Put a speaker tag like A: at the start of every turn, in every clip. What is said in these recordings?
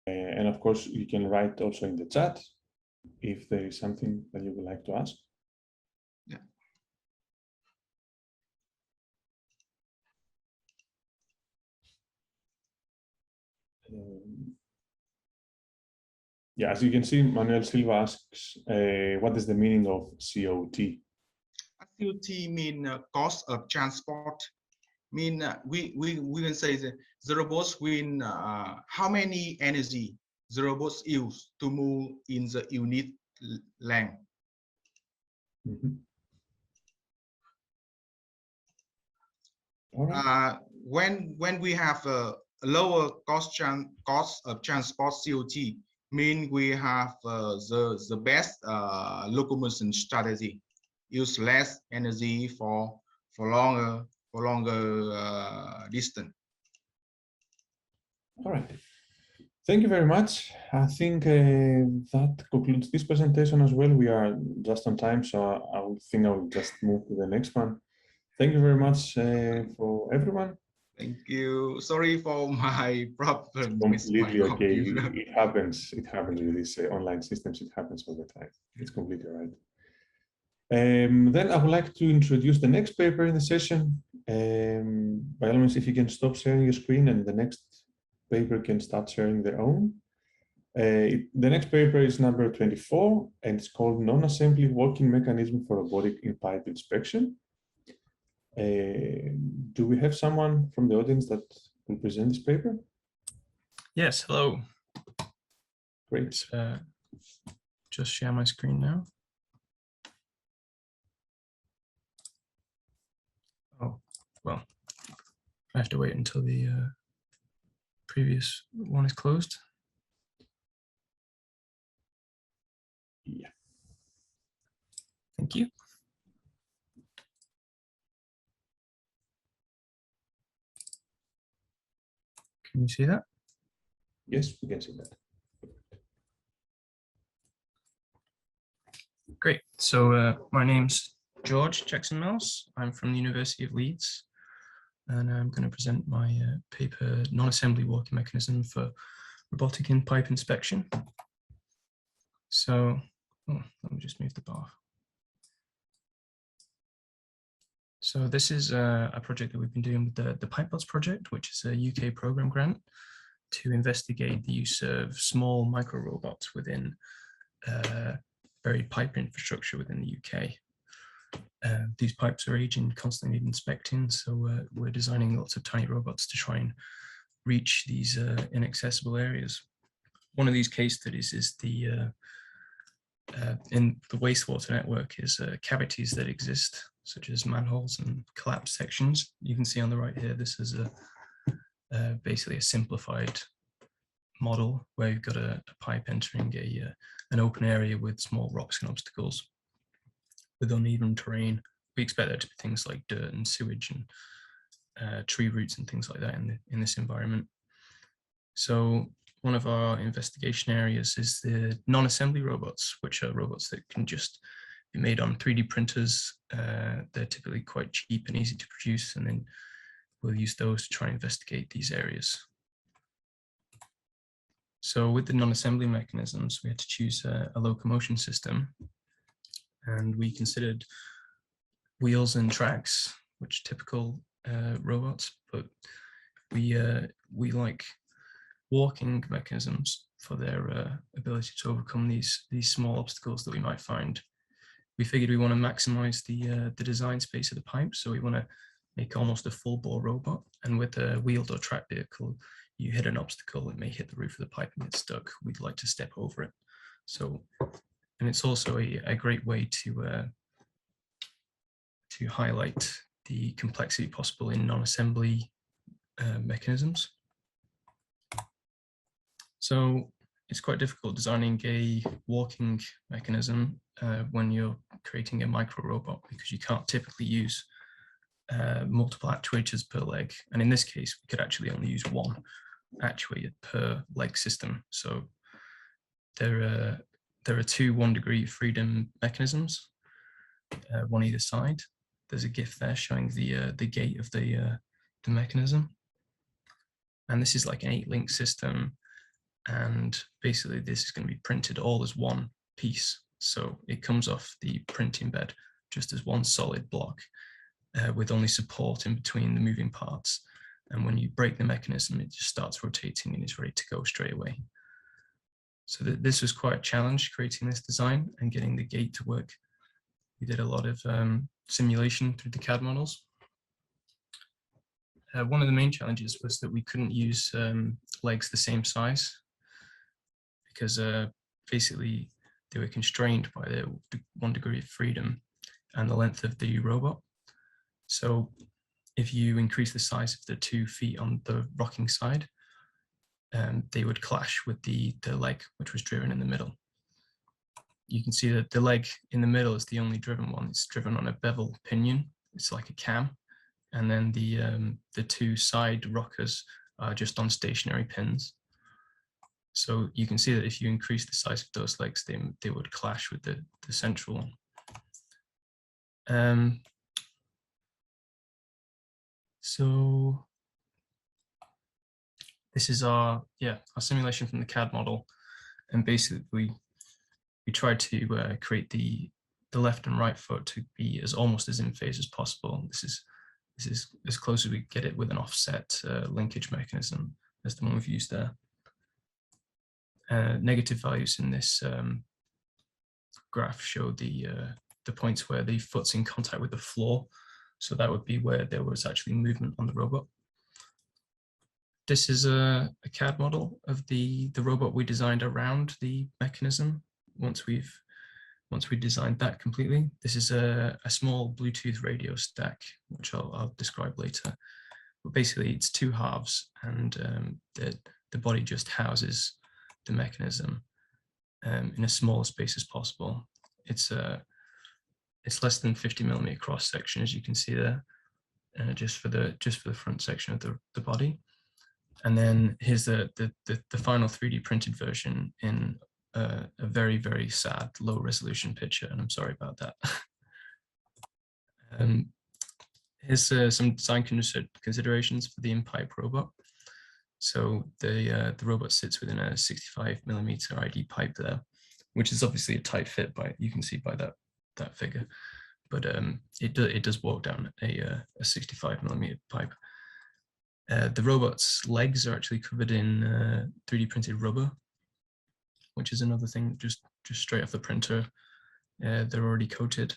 A: And of course, you can write also in the chat if there is something that you would like to ask.
B: Yeah.
A: Yeah, as you can see, Manuel Silva asks, what is the meaning of COT?
B: COT mean cost of transport. Mean we can say that the robots win how many energy the robots use to move in the unit length.
A: Mm-hmm. All right.
B: When we have a lower cost of transport COT, mean we have the best locomotion strategy. Use less energy for longer distance.
A: All right. Thank you very much. I think that concludes this presentation as well. We are just on time, so I think I will just move to the next one. Thank you very much for everyone.
B: Thank you. Sorry for my problem.
A: Completely
B: with my
A: okay.
B: computer.
A: It happens. It happens with these online systems. It happens all the time. It's completely right. Then I would like to introduce the next paper in the session. By all means, if you can stop sharing your screen and the next paper can start sharing their own. The next paper is number 24, and it's called Non-Assembly Working Mechanism for Robotic in Pipe Inspection. Do we have someone from the audience that will present this paper?
C: Yes, hello.
A: Great.
C: Just share my screen now. Oh, well, I have to wait until the previous one is closed.
A: Yeah.
C: Thank you. Can you see that?
A: Yes, we can see that.
C: Great. So my name's George Jackson-Mills. I'm from the University of Leeds, and I'm going to present my paper, Non-Assembly Working Mechanism for Robotic in Pipe Inspection. So, let me just move the bar. So this is a project that we've been doing with the Pipebots project, which is a UK program grant to investigate the use of small micro robots within buried pipe infrastructure within the UK. These pipes are aging, constantly need inspecting, so we're designing lots of tiny robots to try and reach these inaccessible areas. One of these case studies is the in the wastewater network is cavities that exist, such as manholes and collapsed sections. You can see on the right here, this is basically a simplified model where you've got a pipe entering an open area with small rocks and obstacles with uneven terrain. We expect there to be things like dirt and sewage and tree roots and things like that in this environment. So one of our investigation areas is the non-assembly robots, which are robots that can just be made on 3D printers. They're typically quite cheap and easy to produce, and then we'll use those to try and investigate these areas. So with the non-assembly mechanisms, we had to choose a locomotion system, and we considered wheels and tracks, which are typical robots, but we like walking mechanisms for their ability to overcome these small obstacles that we might find. We figured we want to maximize the design space of the pipe, so we want to make almost a full bore robot. And with a wheeled or track vehicle, you hit an obstacle, it may hit the roof of the pipe and get stuck. We'd like to step over it. So, and it's also a great way to highlight the complexity possible in non-assembly mechanisms. So it's quite difficult designing a walking mechanism when you're creating a micro robot, because you can't typically use multiple actuators per leg. And in this case, we could actually only use one actuator per leg system. So there are two 1 degree of freedom mechanisms, one either side. There's a GIF there showing the gate of the mechanism. And this is like an 8-link system. and basically this is going to be printed all as one piece. So it comes off the printing bed just as one solid block with only support in between the moving parts. And when you break the mechanism, it just starts rotating and is ready to go straight away. So this was quite a challenge, creating this design and getting the gate to work. We did a lot of simulation through the CAD models. One of the main challenges was that we couldn't use legs the same size because basically they were constrained by the 1 degree of freedom and the length of the robot. So if you increase the size of the 2 feet on the rocking side, they would clash with the leg, which was driven in the middle. You can see that the leg in the middle is the only driven one. It's driven on a bevel pinion. It's like a cam. And then the 2 side rockers are just on stationary pins. So you can see that if you increase the size of those legs, they would clash with the central one. So this is our simulation from the CAD model, and basically we tried to create the left and right foot to be almost as in phase as possible. This is as close as we get it with an offset linkage mechanism as the one we've used there. Negative values in this graph show the points where the foot's in contact with the floor. So that would be where there was actually movement on the robot. This is a CAD model of the robot we designed around the mechanism. Once we designed that completely, this is a small Bluetooth radio stack, which I'll describe later. But basically, it's 2 halves, and the body just houses the mechanism in a small space as possible. It's less than 50mm cross section, as you can see there, just for the front section of the body. And then here's the final 3D printed version in a very, very sad low resolution picture, and I'm sorry about that. Here's some design considerations for the in-pipe robot. So the robot sits within a 65mm ID pipe there, which is obviously a tight fit, you can see by that figure, but it does walk down a 65mm pipe. The robot's legs are actually covered in 3D printed rubber, which is another thing just straight off the printer. They're already coated.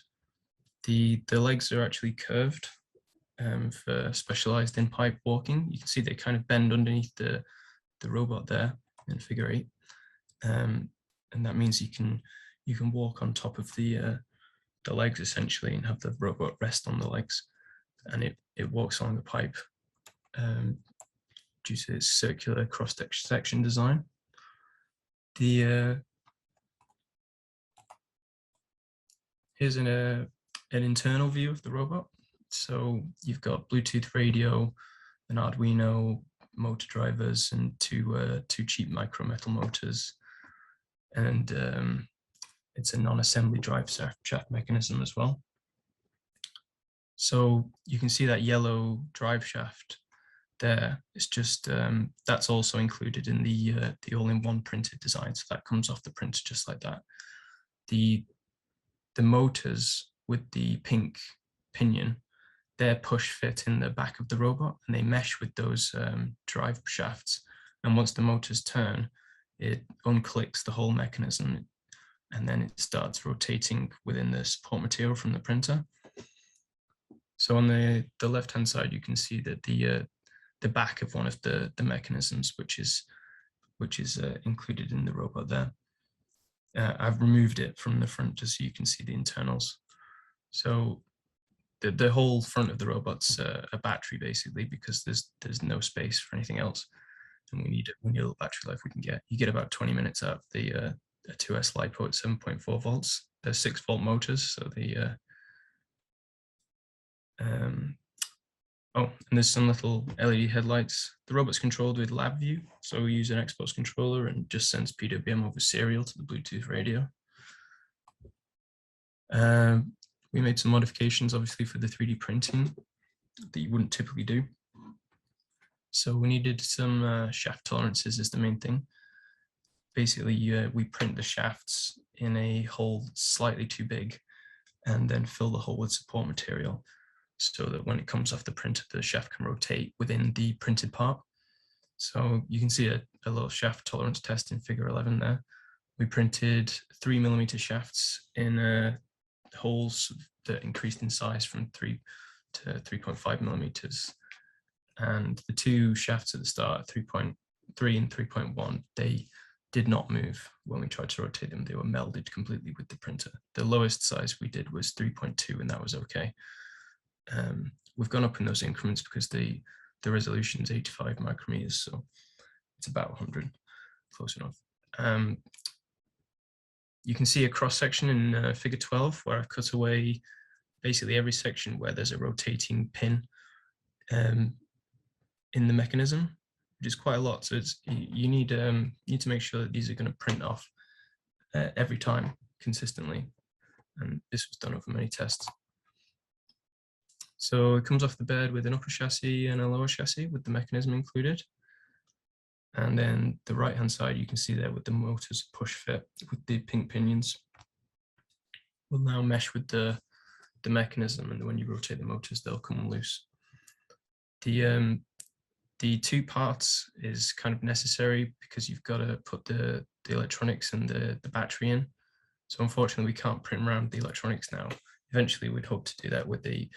C: The legs are actually curved for specialized in pipe walking. You can see they kind of bend underneath the robot there in figure 8, and that means you can walk on top of the legs essentially and have the robot rest on the legs, and it walks along the pipe due to its circular cross-section design. Here's an internal view of the robot. So you've got Bluetooth radio, an Arduino, motor drivers, and two cheap micro metal motors, and it's a non-assembly drive shaft mechanism as well. So you can see that yellow drive shaft there. It's just that's also included in the all-in-one printed design. So that comes off the printer just like that. The motors with the pink pinion, they're push fit in the back of the robot, and they mesh with those drive shafts. And once the motors turn, it unclicks the whole mechanism, and then it starts rotating within the support material from the printer. So on the left-hand side, you can see that the back of one of the mechanisms, which is included in the robot there. I've removed it from the front just so you can see the internals. So the whole front of the robot's a battery basically, because there's no space for anything else, and we need a little battery life we can get. You get about 20 minutes out of the a 2S LiPo at 7.4 volts. They're 6-volt motors, so oh, and there's some little LED headlights. The robot's controlled with LabVIEW, so we use an Xbox controller and just sends PWM over serial to the Bluetooth radio. We made some modifications, obviously, for the 3D printing that you wouldn't typically do. So we needed some shaft tolerances is the main thing. basically we print the shafts in a hole slightly too big and then fill the hole with support material so that when it comes off the printer, the shaft can rotate within the printed part. So you can see a little shaft tolerance test in figure 11 there. We printed 3mm shafts in holes that increased in size from 3 to 3.5mm. And the two shafts at the start, 3.3 and 3.1, they did not move when we tried to rotate them. They were melded completely with the printer. The lowest size we did was 3.2, and that was okay. We've gone up in those increments because the resolution is 85 micrometers, so it's about 100, close enough. You can see a cross section in figure 12 where I've cut away basically every section where there's a rotating pin in the mechanism, which is quite a lot. So it's, you need to make sure that these are going to print off every time consistently. And this was done over many tests. So it comes off the bed with an upper chassis and a lower chassis with the mechanism included. And then the right-hand side, you can see there with the motors push fit with the pink pinions will now mesh with the mechanism, and when you rotate the motors, they'll come loose. The two parts is kind of necessary because you've got to put the electronics and the battery in. So unfortunately, we can't print around the electronics now. Eventually, we'd hope to do that with the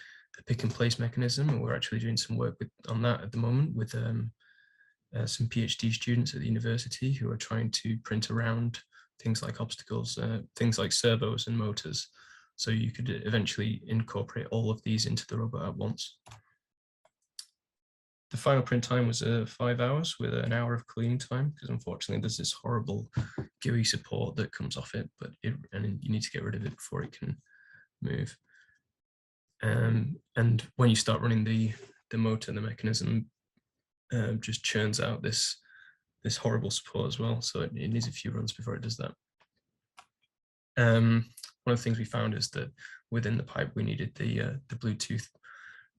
C: pick and place mechanism, and we're actually doing some work on that at the moment with some PhD students at the university who are trying to print around things like obstacles, things like servos and motors. So you could eventually incorporate all of these into the robot at once. The final print time was 5 hours with an hour of cleaning time, because unfortunately there's this horrible GUI support that comes off it, and you need to get rid of it before it can move. And when you start running the motor, the mechanism just churns out this horrible support as well. So it needs a few runs before it does that. One of the things we found is that within the pipe, we needed the Bluetooth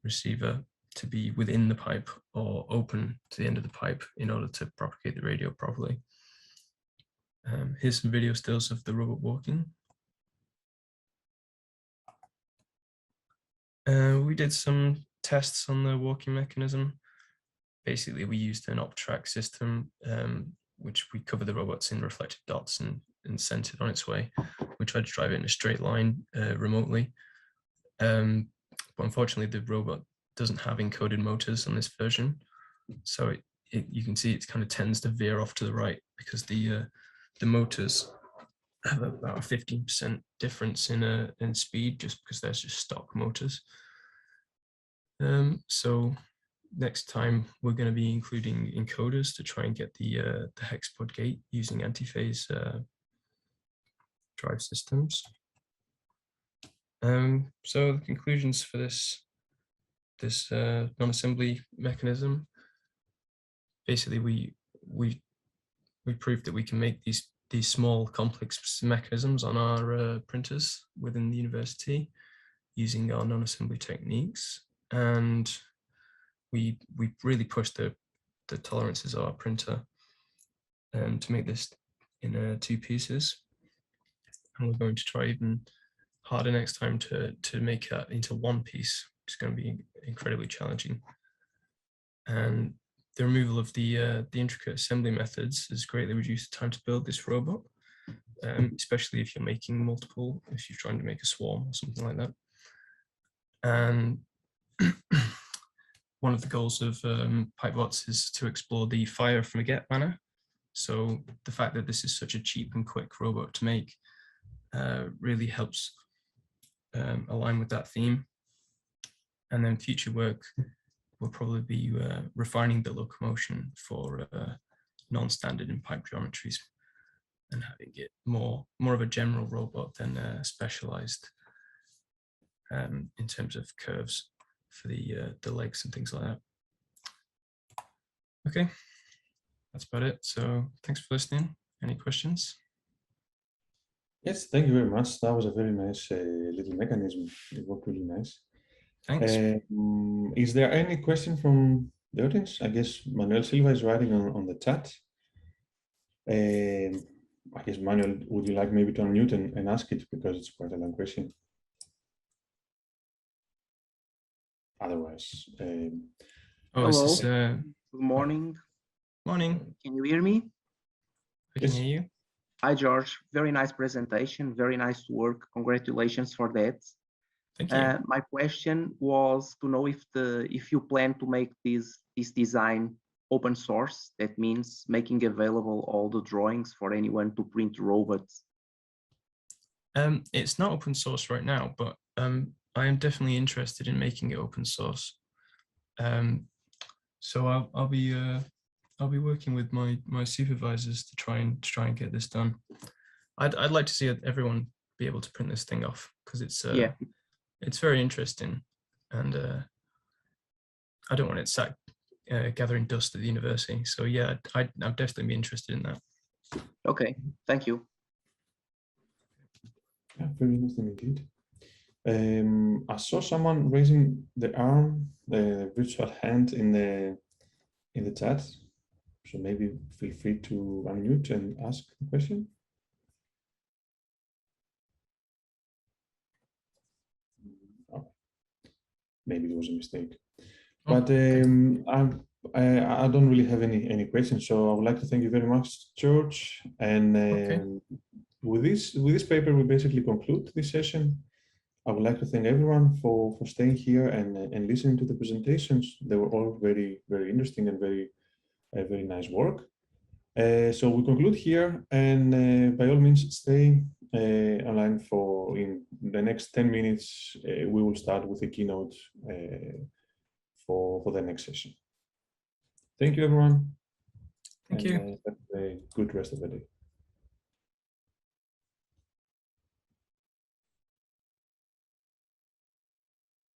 C: receiver to be within the pipe or open to the end of the pipe in order to propagate the radio properly. Here's some video stills of the robot walking. We did some tests on the walking mechanism. Basically, we used an op-track system, which we covered the robots in reflected dots and sent it on its way. We tried to drive it in a straight line remotely. But unfortunately, the robot doesn't have encoded motors on this version. So you can see it kind of tends to veer off to the right because the motors have about a 15% difference in speed just because there's just stock motors. So next time we're going to be including encoders to try and get the hexpod gate using antiphase drive systems. So the conclusions for this non-assembly mechanism, basically we proved that we can make these small complex mechanisms on our printers within the university using our non-assembly techniques, and we really pushed the tolerances of our printer to make this in 2 pieces, and we're going to try even harder next time to make that into 1 piece. It's going to be incredibly challenging. And the removal of the intricate assembly methods has greatly reduced the time to build this robot, especially if you're making multiple, if you're trying to make a swarm or something like that. And one of the goals of Pipebots is to explore the fire from a get manner. So the fact that this is such a cheap and quick robot to make really helps align with that theme. And then future work will probably be refining the locomotion for non-standard in pipe geometries and having it more of a general robot than specialized in terms of curves for the legs and things like that. Okay, that's about it. So thanks for listening. Any questions?
A: Yes, thank you very much. That was a very nice little mechanism. It worked really nice.
C: Thanks.
A: Is there any question from the audience? I guess Manuel Silva is writing on the chat. I guess, Manuel, would you like maybe to unmute and ask it, because it's quite a long question? Otherwise,
C: Oh, is
D: Hello.
C: this,
D: Good morning.
C: morning?
D: Can you hear me?
C: I can
A: Yes.
C: hear you.
D: Hi, George. Very nice presentation. Very nice work. Congratulations for that.
C: Thank you.
D: My question was to know if you plan to make this design open source. That means making available all the drawings for anyone to print robots.
C: It's not open source right now, but I am definitely interested in making it open source. So I'll be working with my supervisors to try and get this done. I'd like to see everyone be able to print this thing off, because it's very interesting, and I don't want it sat gathering dust at the university. So yeah, I'd definitely be interested in that.
D: Okay, thank you.
A: yeah, very interesting indeed. I saw someone raising the arm, the virtual hand in the chat. So maybe feel free to unmute and ask the question. Oh, maybe it was a mistake.
C: Oh,
A: But I don't really have any questions. So I would like to thank you very much, George. And with this paper, we basically conclude this session. I would like to thank everyone for staying here and listening to the presentations. They were all very, very interesting and very nice work. So we conclude here, and by all means, stay online for in the next 10 minutes. We will start with a keynote for the next session. Thank you, everyone.
C: Thank
A: and,
C: you.
A: Have a good rest of the day.